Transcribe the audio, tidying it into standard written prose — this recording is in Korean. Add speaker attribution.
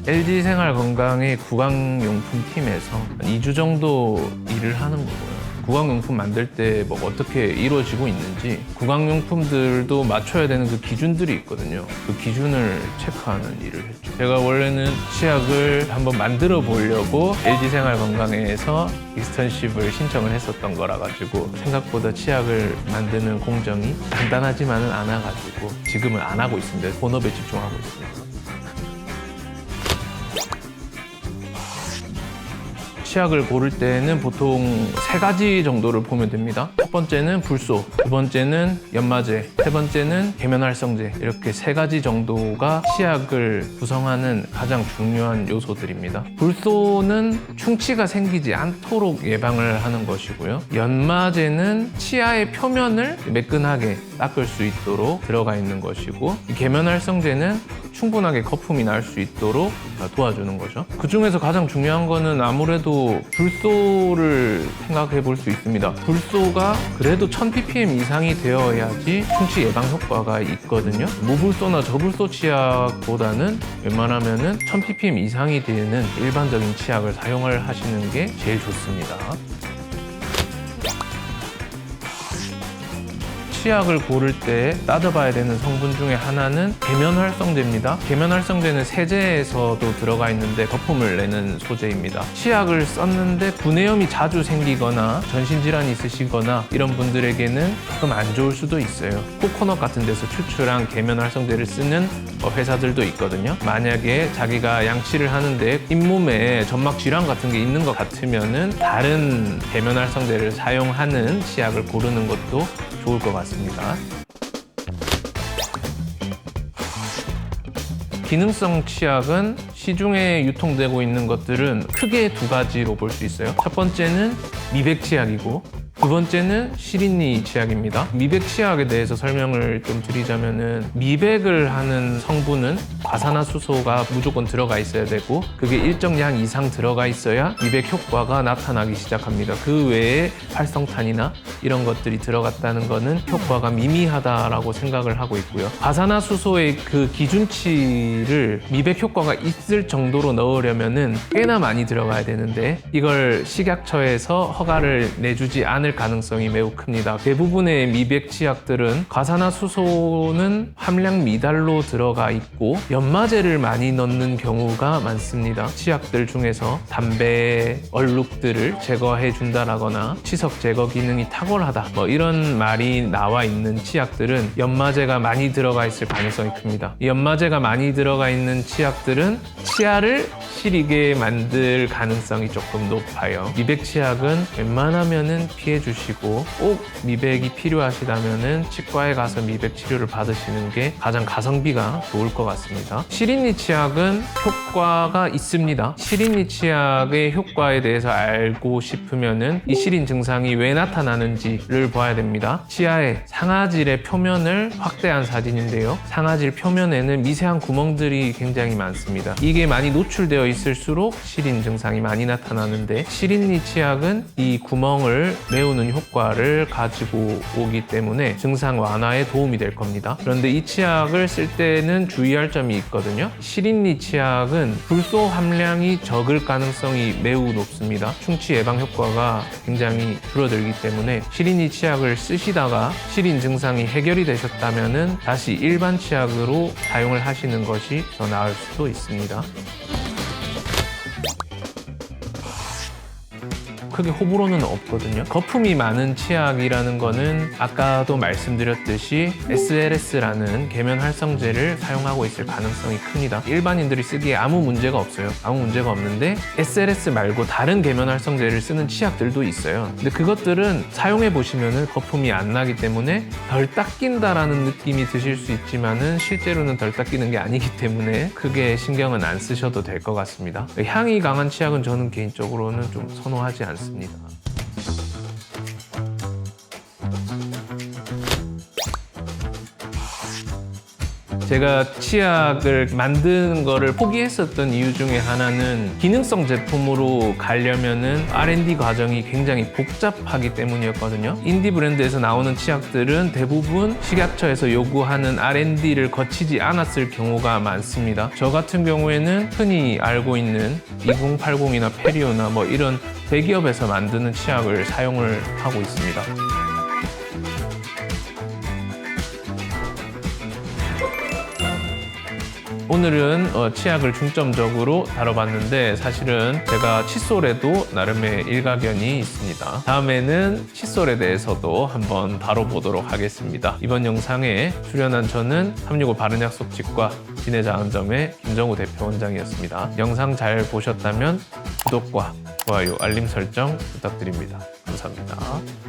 Speaker 1: LG생활건강의 구강용품 팀에서 2주 정도 일을 하는 거고요. 구강용품 만들 때 뭐 어떻게 이루어지고 있는지, 구강용품들도 맞춰야 되는 그 기준들이 있거든요. 그 기준을 체크하는 일을 했죠. 제가 원래는 치약을 한번 만들어 보려고 LG생활건강에서 익스턴십을 신청을 했었던 거라 가지고 생각보다 치약을 만드는 공정이 간단하지만은 않아 가지고 지금은 안 하고 있습니다. 본업에 집중하고 있습니다. 치약을 고를 때는 보통 3가지 정도를 보면 됩니다. 첫 번째는 불소, 두 번째는 연마제, 세 번째는 계면활성제, 이렇게 3가지 정도가 치약을 구성하는 가장 중요한 요소들입니다. 불소는 충치가 생기지 않도록 예방을 하는 것이고요. 연마제는 치아의 표면을 매끈하게 닦을 수 있도록 들어가 있는 것이고, 계면활성제는 충분하게 거품이 날 수 있도록 도와주는 거죠. 그 중에서 가장 중요한 거는 아무래도 불소를 생각해 볼 수 있습니다. 불소가 그래도 1000ppm 이상이 되어야지 충치 예방 효과가 있거든요. 무불소나 저불소 치약보다는 웬만하면은 1000ppm 이상이 되는 일반적인 치약을 사용을 하시는 게 제일 좋습니다. 치약을 고를 때 따져봐야 되는 성분 중에 하나는 계면활성제입니다. 계면활성제는 세제에서도 들어가 있는데 거품을 내는 소재입니다. 치약을 썼는데 구내염이 자주 생기거나 전신질환이 있으시거나 이런 분들에게는 조금 안 좋을 수도 있어요. 코코넛 같은 데서 추출한 계면활성제를 쓰는 회사들도 있거든요. 만약에 자기가 양치를 하는데 잇몸에 점막 질환 같은 게 있는 것 같으면은 다른 계면활성제를 사용하는 치약을 고르는 것도 좋을 것 같습니다. 기능성 치약은 시중에 유통되고 있는 것들은 크게 2가지로 볼 수 있어요. 첫 번째는 미백 치약이고, 두 번째는 시린니 치약입니다. 미백 치약에 대해서 설명을 좀 드리자면은, 미백을 하는 성분은 과산화수소가 무조건 들어가 있어야 되고, 그게 일정량 이상 들어가 있어야 미백 효과가 나타나기 시작합니다. 그 외에 활성탄이나 이런 것들이 들어갔다는 거는 효과가 미미하다라고 생각을 하고 있고요. 과산화수소의 그 기준치를 미백 효과가 있을 정도로 넣으려면은 꽤나 많이 들어가야 되는데, 이걸 식약처에서 허가를 내주지 않을 가능성이 매우 큽니다. 대부분의 미백 치약들은 과산화수소는 함량 미달로 들어가 있고 연마제를 많이 넣는 경우가 많습니다. 치약들 중에서 담배 얼룩들을 제거해 준다라거나 치석 제거 기능이 탁월하다, 뭐 이런 말이 나와 있는 치약들은 연마제가 많이 들어가 있을 가능성이 큽니다. 연마제가 많이 들어가 있는 치약들은 치아를 시리게 만들 가능성이 조금 높아요. 미백 치약은 웬만하면은 피해 주시고, 꼭 미백이 필요하시다면은 치과에 가서 미백 치료를 받으시는 게 가장 가성비가 좋을 것 같습니다. 시린니 치약은 효과가 있습니다. 시린니 치약의 효과에 대해서 알고 싶으면은 이 시린 증상이 왜 나타나는지를 봐야 됩니다. 치아의 상아질의 표면을 확대한 사진인데요. 상아질 표면에는 미세한 구멍들이 굉장히 많습니다. 이게 많이 노출되어 있을수록 시린 증상이 많이 나타나는데, 시린니 치약은 이 구멍을 메우는 효과를 가지고 오기 때문에 증상 완화에 도움이 될 겁니다. 그런데 이 치약을 쓸 때는 주의할 점이 있거든요. 시린니 치약은 불소 함량이 적을 가능성이 매우 높습니다. 충치 예방 효과가 굉장히 줄어들기 때문에 시린니 치약을 쓰시다가 시린 증상이 해결이 되셨다면은 다시 일반 치약으로 사용을 하시는 것이 더 나을 수도 있습니다. 크게 호불호는 없거든요. 거품이 많은 치약이라는 거는 아까도 말씀드렸듯이 SLS라는 계면활성제를 사용하고 있을 가능성이 큽니다. 일반인들이 쓰기에 아무 문제가 없어요. 아무 문제가 없는데 SLS 말고 다른 계면활성제를 쓰는 치약들도 있어요. 근데 그것들은 사용해 보시면은 거품이 안 나기 때문에 덜 닦인다라는 느낌이 드실 수 있지만은 실제로는 덜 닦이는 게 아니기 때문에 크게 신경은 안 쓰셔도 될 것 같습니다. 향이 강한 치약은 저는 개인적으로는 좀 선호하지 않습니다. 제가 치약을 만드는 거를 포기했었던 이유 중에 하나는 기능성 제품으로 가려면은 R&D 과정이 굉장히 복잡하기 때문이었거든요. 인디 브랜드에서 나오는 치약들은 대부분 식약처에서 요구하는 R&D를 거치지 않았을 경우가 많습니다. 저 같은 경우에는 흔히 알고 있는 2080이나 페리오나 뭐 이런 대기업에서 만드는 치약을 사용을 하고 있습니다. 오늘은 치약을 중점적으로 다뤄봤는데 사실은 제가 칫솔에도 나름의 일가견이 있습니다. 다음에는 칫솔에 대해서도 한번 다뤄보도록 하겠습니다. 이번 영상에 출연한 저는 365 바른약속치과 기내자원점의 김정우 대표원장이었습니다. 영상 잘 보셨다면 구독과 좋아요, 알림 설정 부탁드립니다. 감사합니다.